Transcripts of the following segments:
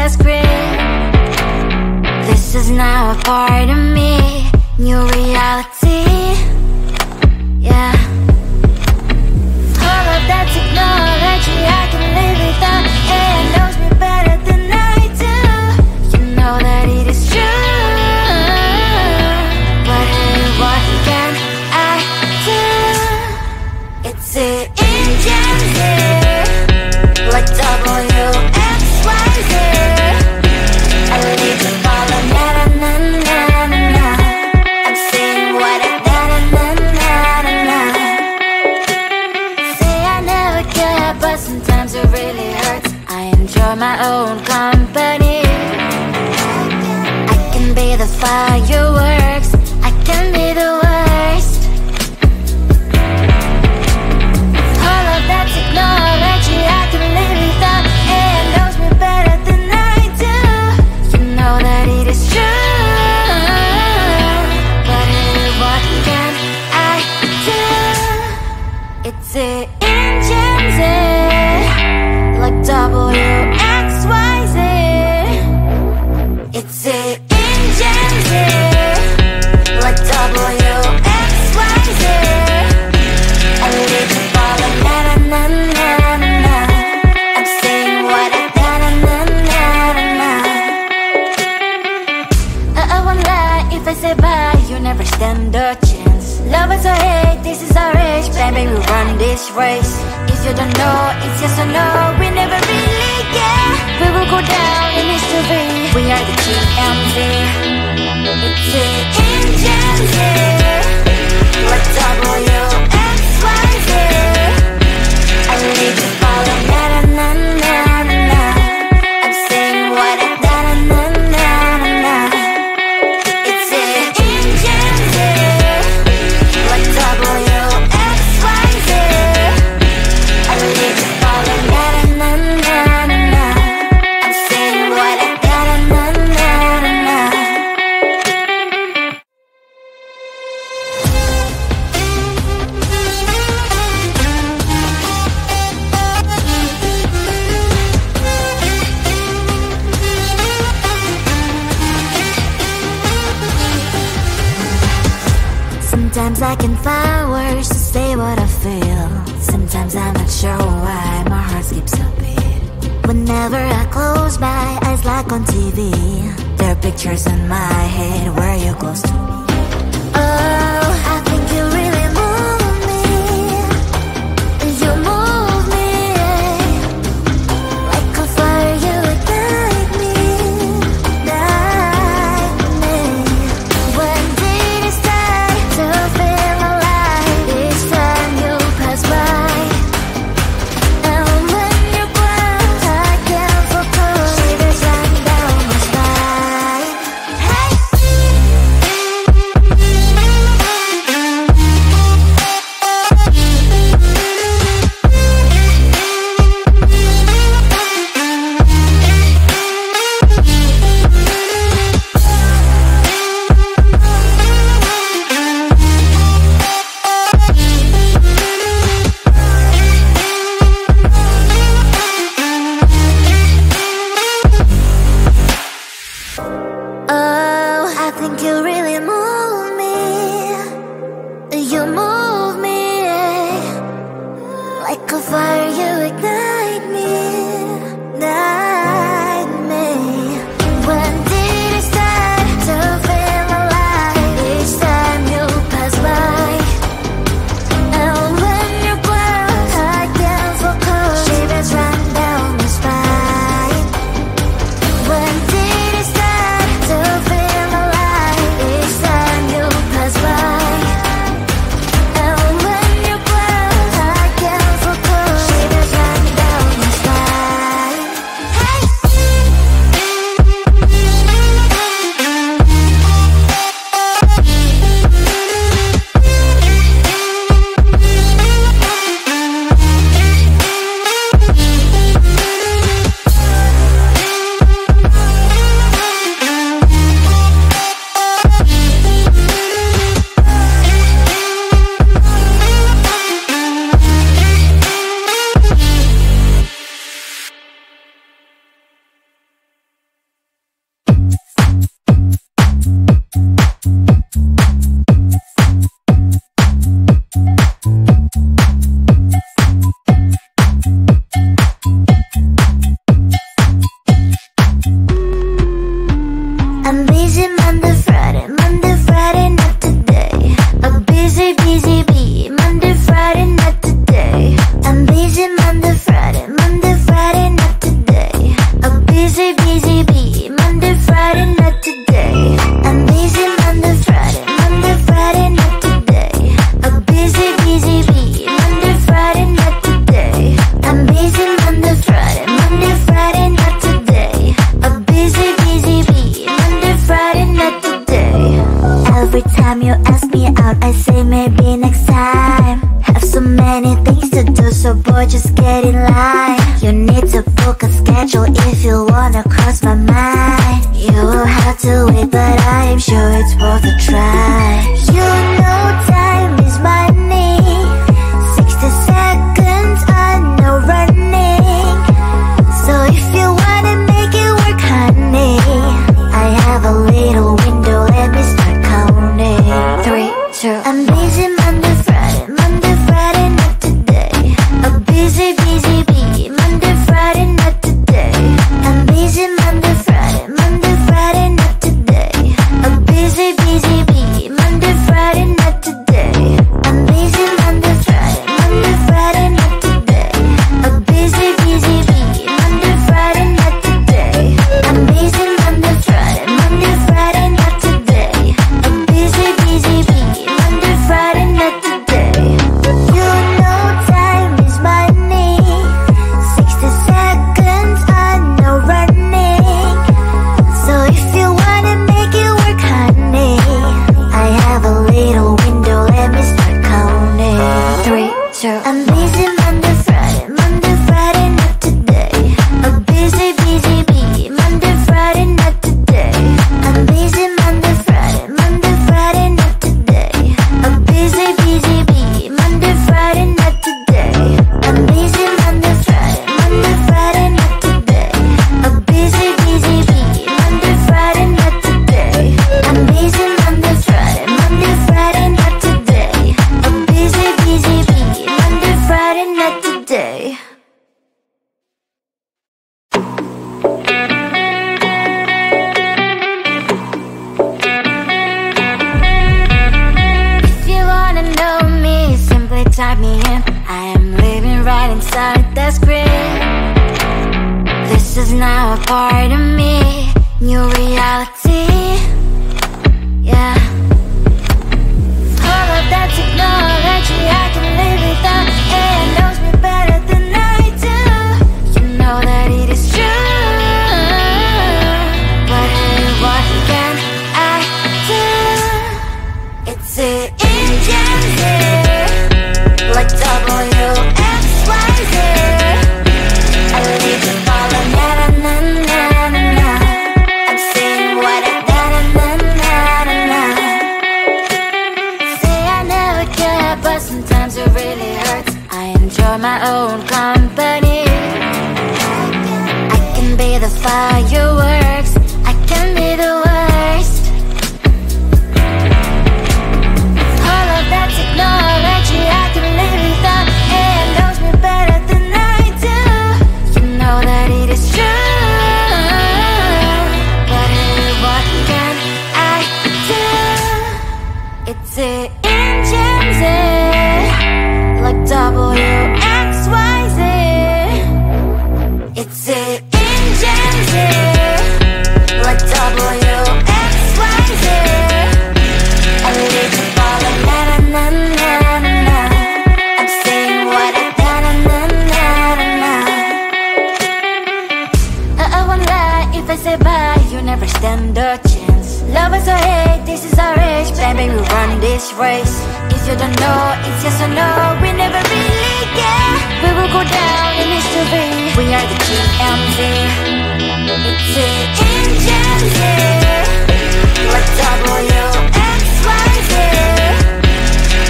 the script. This is now a part of me, new reality. Yeah. All of that technology I can live without. AI knows me better than I do. You know that it is true. But hey, what can I do? It's an engine here, like WXYZ. I leave the ball on na-na-na-na-na-na. I'm saying what I na-na-na-na-na. Say I never care, but sometimes it really hurts. I enjoy my own company. I can be the fireworks, I can be the worst. All of that technology I can live without. AI knows me better than I do. You know that it is true. But hey, what can I do? It's an engine, like WXYZ. It's an engine, like WXYZ. I live the ball on na-na-na-na-na-na. I'm saying what I na-na-na-na-na. I won't lie if I say bye, you never stand a chance. Love is or hate, this is our age. Baby, we run this race. If you don't know, it's yes or no. We never really get. We will go down in history. We are the GMZ. It's an engine, like WXYZ. I leave the ball on na-na-na-na-na. I'm saying what I na-na-na-na-na. It's an engine, like WXYZ. I leave the ball on na-na-na-na-na. I'm saying what I na-na-na-na-na. Sometimes I can find words to say what I feel. Sometimes I'm not sure why my heart skips a beat. Whenever I close my eyes like on TV, there are pictures in my head where you're close to me. Oh, I think you really move me. You move me like a fire, you ignite me, ignite me. When did it start to feel alive? Each time you pass by, and when you ground, I can't focus. Shivers run down my spine. Hey. Oh, I think you really move me. You move me like a fire, you ignite me, ignite me. When did it start to feel alive? Each time you pass by, and when you ground, I can't focus. Shivers run down my spine. When did it start to feel alive? Each time you pass by, and when you ground, I can't focus. Shivers run I'm busy Monday, Friday, not today. A busy bee, Monday, Friday, not today. I'm busy Monday, Friday, not today. A busy bee, Monday, Friday, not today. I'm busy Monday, Friday, not today. A busy bee, Monday, Friday, not today. I'm busy Monday, Friday, not today. A busy bee, Monday, Friday, not today. Every time you ask me out, I say maybe next time. Have so many things to do, so boy, just get in line. You need to book a schedule if you wanna cross my mind. You will have to wait, but I am sure it's worth a try. You know time is money. 60 seconds on no running. So if you wanna make it work, honey, I have a little window, let me start counting. 3, 2, I'm busy Monday, Friday, not today. A busy bee, Monday, Friday, not today. I'm busy Monday, Friday, not today. A busy bee, Monday, Friday, not today. I'm busy Monday, Friday, not today. A busy bee, Monday, Friday, not today. I'm busy Monday, Friday, not today. A busy bee, Monday, Friday, not today. You know time is money. 60 seconds on no running. So if you wanna make it work, honey, I have a little window, let me start counting. 3, 2, I'm busy Monday, Friday, not today. A busy bee, Monday, Friday, not today. I'm busy Monday, Friday, not today. A busy bee, Monday, Friday, not today. I'm busy Monday, Friday, not today. A busy bee, Monday, Friday, not today. I'm busy Monday, Friday, not today. A busy bee, Monday, Friday, not today. If you wanna know me, simply type me in. I am living right inside the screen. This is now a part of me, new reality. Yeah. All of that technology I can live without. It knows me better than I do. You know that it is true. But hey, what can I do? It's an engine, like WXYZ. I leave the ball on na-na-na-na-na-na. I'm saying what I na-na-na-na-na. Say I never care, but sometimes it really hurts. I enjoy my own company. I can be the fireworks, I can be the worst. All of that technology I can live without. It knows me better than I do. You know that it is true. But hey, what can I do? It's an engine, like WXYZ. It's an engine, like WXYZ. I live the ball on na-na-na-na-na-na. I'm saying what I na-na-na-na-na. I won't lie if I say bye, you never stand a chance. Love us or hate, this is our age. Baby, we run this race. If you don't know, it's yes or no. We never really care. We will go down in history. We are the GMZ. It's an engine, like WXYZ.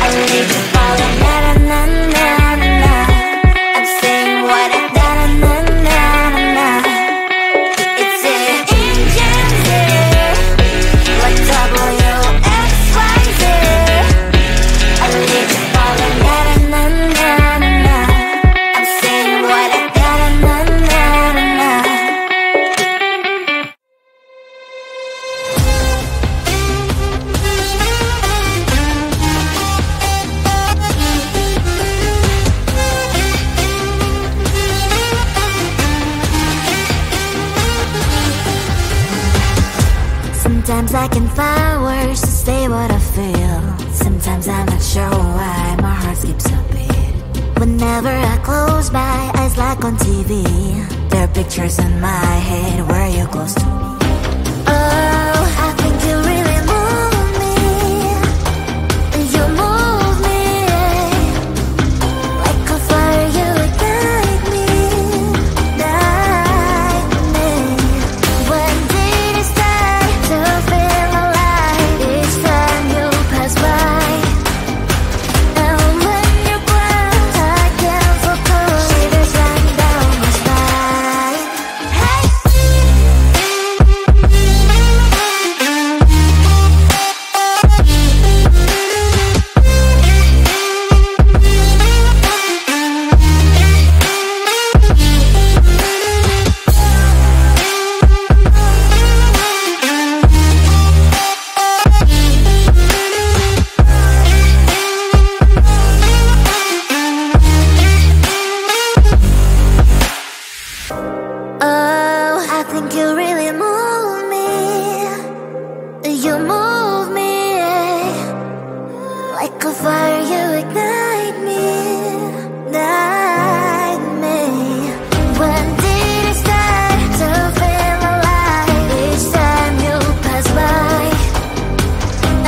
I leave the ball on na-na-na-na-na. I'm saying what I na-na-na-na-na. It's an engine, like WXYZ. I leave the ball on na-na-na-na-na. I'm saying what I na-na-na-na-na. Sometimes I can find words to say what I feel. Sometimes I'm not sure why my heart skips a beat. Whenever I close my eyes like on TV, there are pictures in my head where you're close to me. Oh, I think you really move me. You move me like a fire, you ignite me, ignite me. When did it start to feel alive? Each time you pass by, and when you close, I can't focus. Shivers run down my spine. Hey. Oh, I think you really move me. You move me like a fire, you ignite me, ignite me. When did it start to feel alive? Each time you pass by,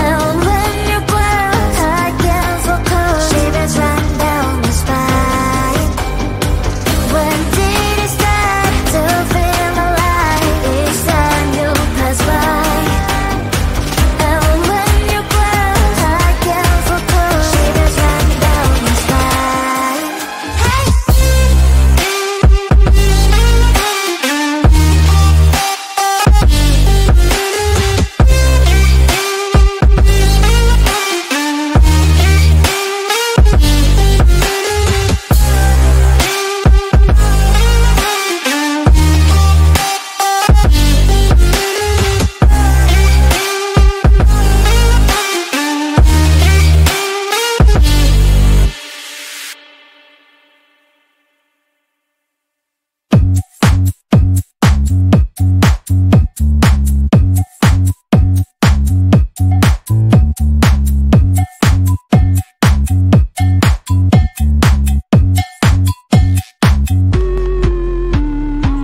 and when you close, I can't focus. Shivers run down my spine. When did it start to feel alive? Each time you pass by, and when you close, I can't focus. Shivers run down my spine. Hey.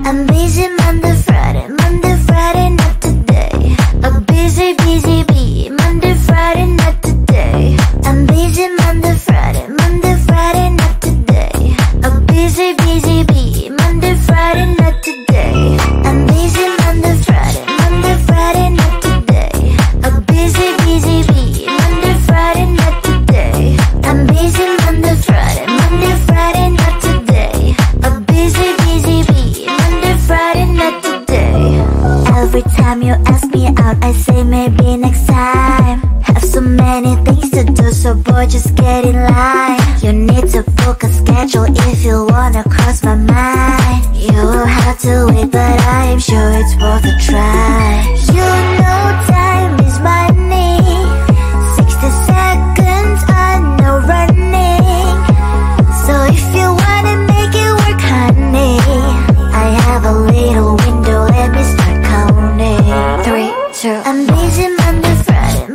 I'm busy Monday, Friday, not today. A busy, busy bee. Monday, Friday, not today. I'm busy Monday, Friday, not today. A busy, busy bee. Monday, Friday, not today. I'm busy Monday, Friday, not today. A busy, busy bee. Monday, Friday, not today. I'm busy Monday, Friday, not today. A busy, busy bee. Monday, Friday, not today. Every time you ask me out, I say maybe next time. Have so many things to do, so boy, just get in line. You need to book a schedule if you wanna cross my mind. You will have to wait, but I am sure it's worth a try. You know time is money. 60 seconds on no running. So if you wanna make it work, honey, I have a little window, let me start counting. 3, 2, I'm busy Monday, Friday,